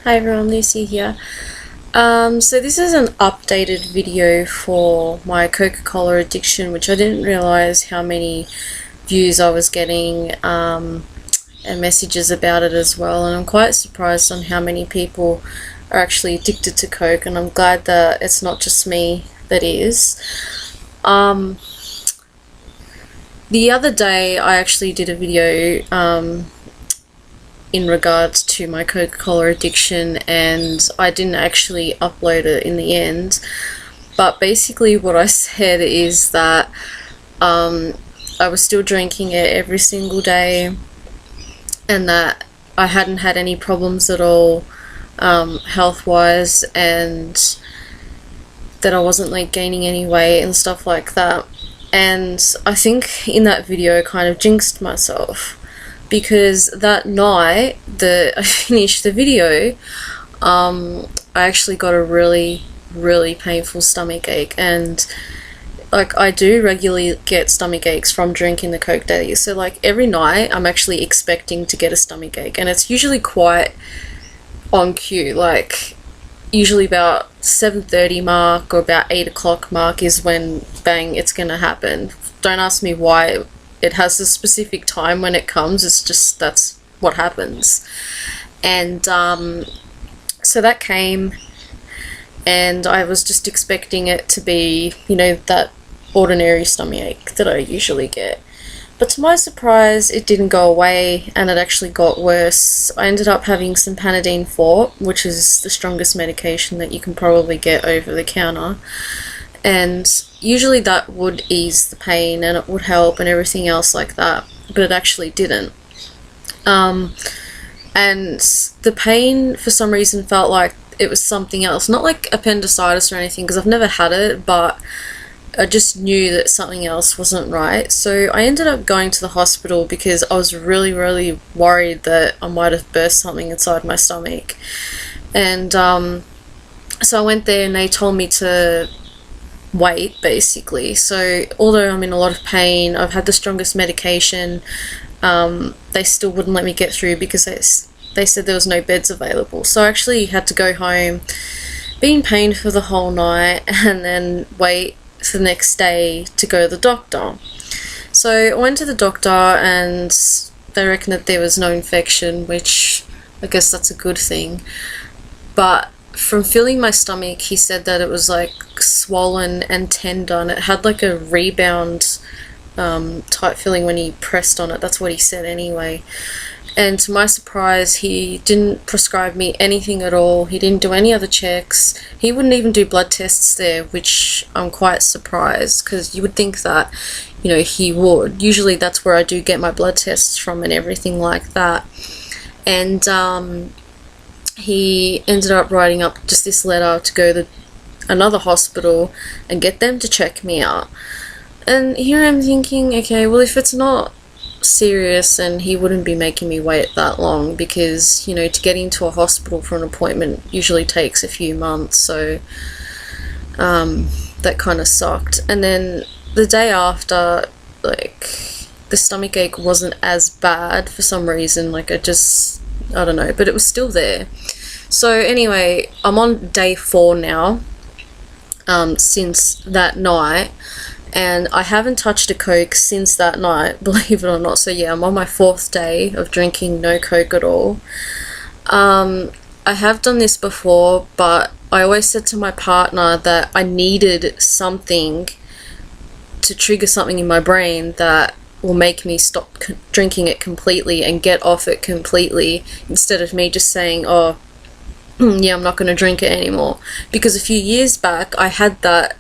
Hi everyone, Lucy here. So this is an updated video for my Coca-Cola addiction, which I didn't realize how many views I was getting and messages about it as well, and I'm quite surprised on how many people are actually addicted to Coke, and I'm glad that it's not just me that is. The other day I actually did a video in regards to my Coca-Cola addiction, and I didn't actually upload it in the end, but basically what I said is that I was still drinking it every single day and that I hadn't had any problems at all health-wise, and that I wasn't like gaining any weight and stuff like that. And I think in that video I kind of jinxed myself, because that night that I finished the video, I actually got a really painful stomach ache, and like I do regularly get stomach aches from drinking the Coke daily. So like every night I'm actually expecting to get a stomach ache, and it's usually quite on cue. Like usually about 7:30 mark or about 8 o'clock mark is when bang, it's gonna happen. Don't ask me why it has a specific time when it comes, it's just that's what happens. And so that came, and I was just expecting it to be, you know, that ordinary stomach ache that I usually get. But to my surprise, it didn't go away, and it actually got worse. I ended up having some Panadine 4, which is the strongest medication that you can probably get over the counter. And usually that would ease the pain and it would help and everything else like that, but it actually didn't. And the pain for some reason felt like it was something else, not like appendicitis or anything, because I've never had it, but I just knew that something else wasn't right. So I ended up going to the hospital because I was really worried that I might have burst something inside my stomach. And so I went there and they told me to wait, basically. So although I'm in a lot of pain, I've had the strongest medication, they still wouldn't let me get through because they said there was no beds available. So I actually had to go home, be in pain for the whole night, and then wait for the next day to go to the doctor. So I went to the doctor and they reckoned that there was no infection, which I guess that's a good thing. But from feeling my stomach, he said that it was like swollen and tender, and it had like a rebound type feeling when he pressed on it. That's what he said anyway. And to my surprise, he didn't prescribe me anything at all. He didn't do any other checks. He wouldn't even do blood tests there, which I'm quite surprised, because you would think that, you know, he would. Usually that's where I do get my blood tests from and everything like that. And he ended up writing up just this letter to go to another hospital and get them to check me out. And here I'm thinking, okay, well, if it's not serious, and he wouldn't be making me wait that long, because, you know, to get into a hospital for an appointment usually takes a few months. So that kind of sucked. And then the day after, like, the stomach ache wasn't as bad for some reason. Like I don't know, but it was still there. So anyway, I'm on day 4 now, since that night, and I haven't touched a Coke since that night, believe it or not. So yeah, I'm on my 4th day of drinking no Coke at all. I have done this before, but I always said to my partner that I needed something to trigger something in my brain that will make me stop drinking it completely and get off it completely, instead of me just saying, oh yeah, I'm not going to drink it anymore. Because a few years back I had that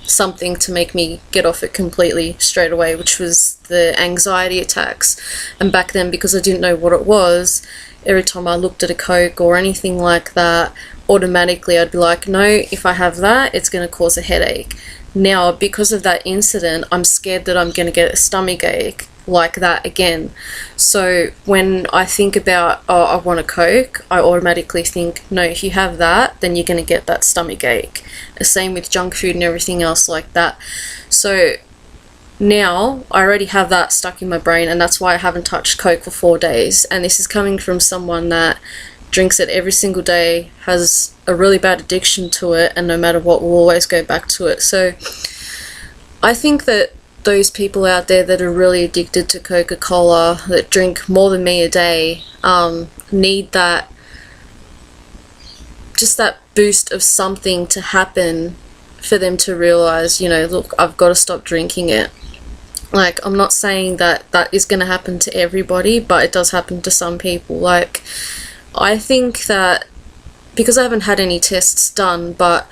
something to make me get off it completely straight away, which was the anxiety attacks. And back then, because I didn't know what it was, every time I looked at a Coke or anything like that, automatically I'd be like, no, if I have that, it's going to cause a headache. Now, because of that incident, I'm scared that I'm going to get a stomach ache like that again. So when I think about, oh, I want a Coke, I automatically think, no, if you have that, then you're going to get that stomach ache. The same with junk food and everything else like that. So now I already have that stuck in my brain, and that's why I haven't touched Coke for 4 days. And this is coming from someone that drinks it every single day, has a really bad addiction to it, and no matter what will always go back to it. So I think that those people out there that are really addicted to Coca-Cola, that drink more than me a day, need that, just that boost of something to happen for them to realize, you know, look, I've got to stop drinking it. Like, I'm not saying that that is going to happen to everybody, but it does happen to some people. Like, I think that, because I haven't had any tests done, but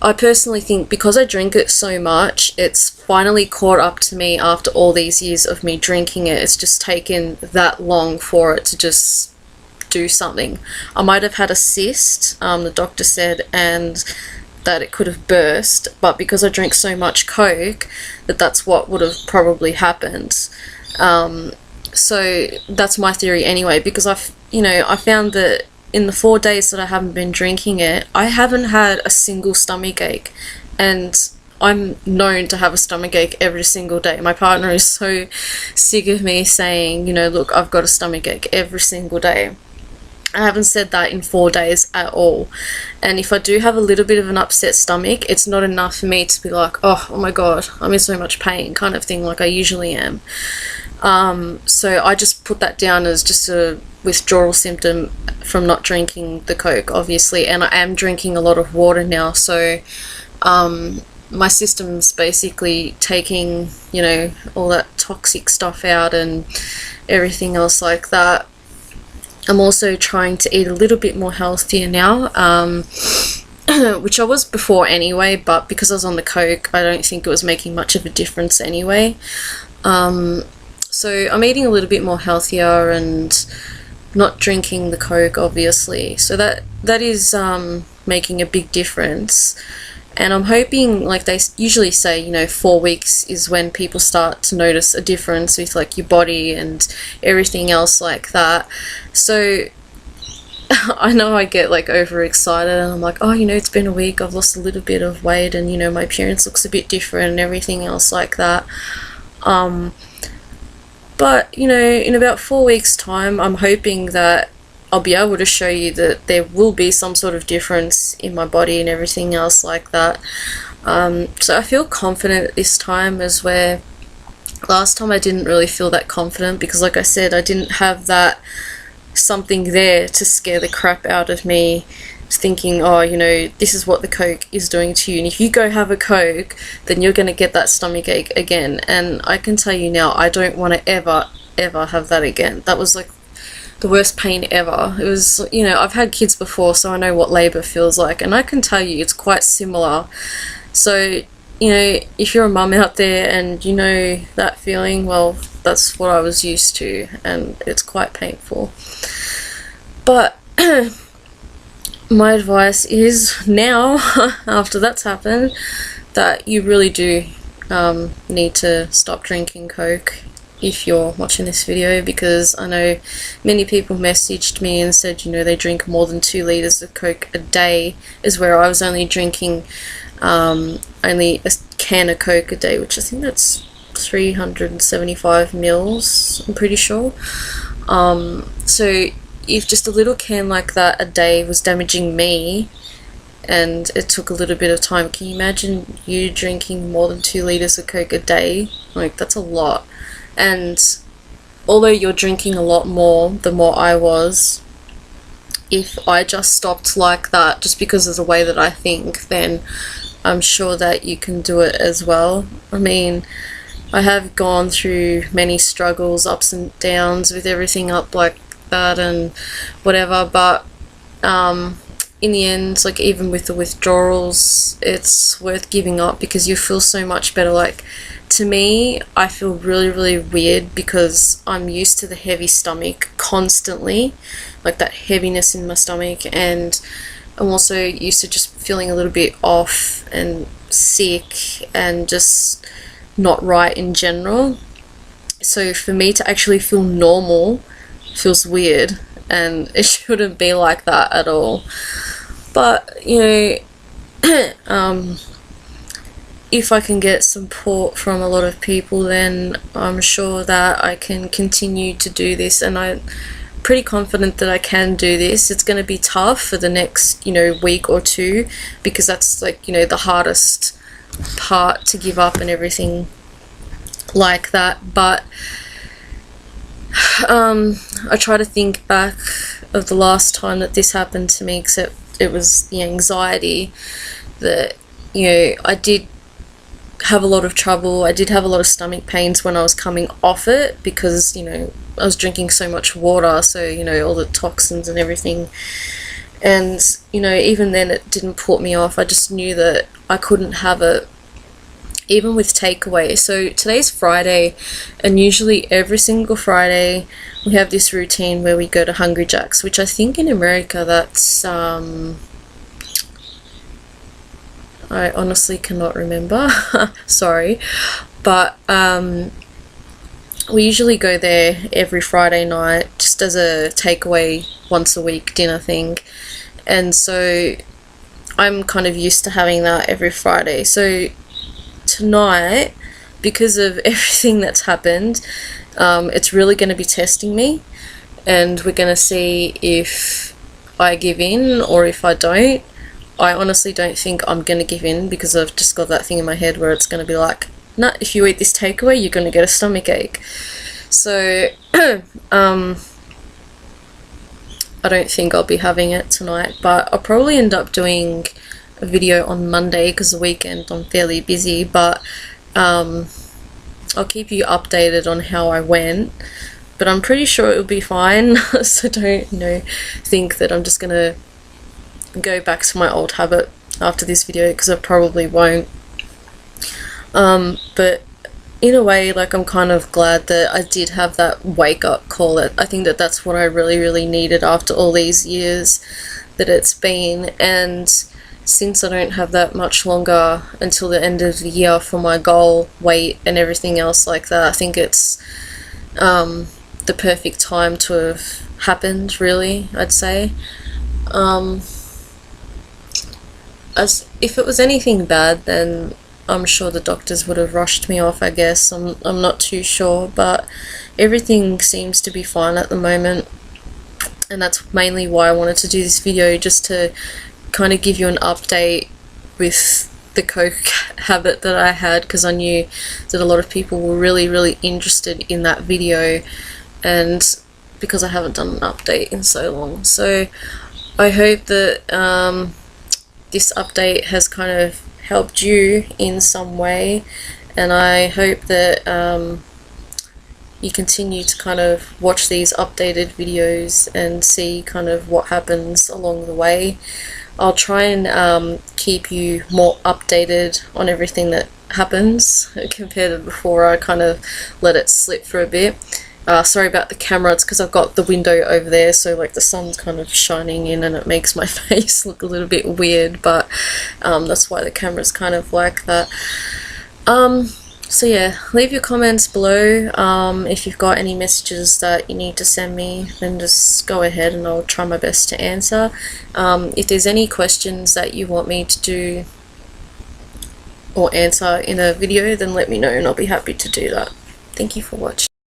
I personally think because I drink it so much, it's finally caught up to me after all these years of me drinking it. It's just taken that long for it to just do something. I might have had a cyst, the doctor said, and that it could have burst, but because I drink so much Coke, that's what would have probably happened. So that's my theory anyway, because I found that in the 4 days that I haven't been drinking it, I haven't had a single stomach ache, and I'm known to have a stomach ache every single day. My partner is so sick of me saying, you know, look, I've got a stomach ache every single day. I haven't said that in 4 days at all. And if I do have a little bit of an upset stomach, it's not enough for me to be like, oh my god, I'm in so much pain kind of thing, like I usually am. So I just put that down as just a withdrawal symptom from not drinking the Coke, obviously. And I am drinking a lot of water now, so my system's basically taking, you know, all that toxic stuff out and everything else like that. I'm also trying to eat a little bit more healthier now, which I was before anyway, but because I was on the Coke, I don't think it was making much of a difference anyway. So I'm eating a little bit more healthier and not drinking the Coke, obviously. So that is making a big difference. And I'm hoping, like they usually say, you know, 4 weeks is when people start to notice a difference with like your body and everything else like that. So I know I get like overexcited and I'm like, oh, you know, it's been a week, I've lost a little bit of weight and, you know, my appearance looks a bit different and everything else like that. But, you know, in about 4 weeks' time, I'm hoping that I'll be able to show you that there will be some sort of difference in my body and everything else like that. So I feel confident this time, as where last time I didn't really feel that confident because, like I said, I didn't have that something there to scare the crap out of me, thinking, oh, you know, this is what the Coke is doing to you, and if you go have a Coke, then you're going to get that stomach ache again. And I can tell you now, I don't want to ever have that again. That was like the worst pain ever. It was, you know, I've had kids before, so I know what labour feels like, and I can tell you it's quite similar. So, you know, if you're a mum out there and you know that feeling, well, that's what I was used to, and it's quite painful. But my advice is now, after that's happened, that you really do need to stop drinking Coke if you're watching this video, because I know many people messaged me and said, you know, they drink more than 2 litres of Coke a day, is where I was only drinking only a can of Coke a day, which I think that's 375 mils, I'm pretty sure. So if just a little can like that a day was damaging me, and it took a little bit of time, can you imagine you drinking more than 2 litres of Coke a day? Like, that's a lot. And although you're drinking a lot more the more I was, if I just stopped like that just because of the way that I think, then I'm sure that you can do it as well. I mean, I have gone through many struggles, ups and downs with everything up like that and whatever, but in the end, like, even with the withdrawals, it's worth giving up because you feel so much better. Like, to me, I feel really, really weird because I'm used to the heavy stomach constantly, like that heaviness in my stomach, and I'm also used to just feeling a little bit off and sick and just not right in general. So for me to actually feel normal feels weird, and it shouldn't be like that at all. But, you know, if I can get support from a lot of people, then I'm sure that I can continue to do this. And I pretty confident that I can do this. It's going to be tough for the next, week or two, because that's like, the hardest part to give up and everything like that. But I try to think back of the last time that this happened to me, except it was the anxiety that, I did have a lot of trouble. I did have a lot of stomach pains when I was coming off it, because, I was drinking so much water, so, all the toxins and everything. And, even then it didn't put me off. I just knew that I couldn't have it, even with takeaway. So today's Friday, and usually every single Friday we have this routine where we go to Hungry Jack's, which I think in America that's I honestly cannot remember. Sorry. But we usually go there every Friday night, just as a takeaway once a week dinner thing. And so I'm kind of used to having that every Friday. So tonight, because of everything that's happened, it's really going to be testing me, and we're going to see if I give in or if I don't. I honestly don't think I'm going to give in, because I've just got that thing in my head where it's going to be like, nah, if you eat this takeaway, you're going to get a stomach ache. So, I don't think I'll be having it tonight, but I'll probably end up doing a video on Monday, because the weekend I'm fairly busy, but I'll keep you updated on how I went. But I'm pretty sure it'll be fine, so don't, think that I'm just going to go back to my old habit after this video, because I probably won't. But in a way, like, I'm kind of glad that I did have that wake up call. I think that that's what I really, really needed after all these years that it's been. And since I don't have that much longer until the end of the year for my goal weight and everything else like that, I think it's the perfect time to have happened, really, I'd say. As if it was anything bad, then I'm sure the doctors would have rushed me off, I guess. I'm not too sure, but everything seems to be fine at the moment, and that's mainly why I wanted to do this video, just to kind of give you an update with the Coke habit that I had, because I knew that a lot of people were really, really interested in that video, and because I haven't done an update in so long. So I hope that this update has kind of helped you in some way, and I hope that you continue to kind of watch these updated videos and see kind of what happens along the way. I'll try and keep you more updated on everything that happens compared to before. I kind of let it slip for a bit. Sorry about the camera, it's because I've got the window over there, so like the sun's kind of shining in and it makes my face look a little bit weird, but that's why the camera's kind of like that. So yeah, leave your comments below. If you've got any messages that you need to send me, then just go ahead and I'll try my best to answer. If there's any questions that you want me to do or answer in a video, then let me know and I'll be happy to do that. Thank you for watching.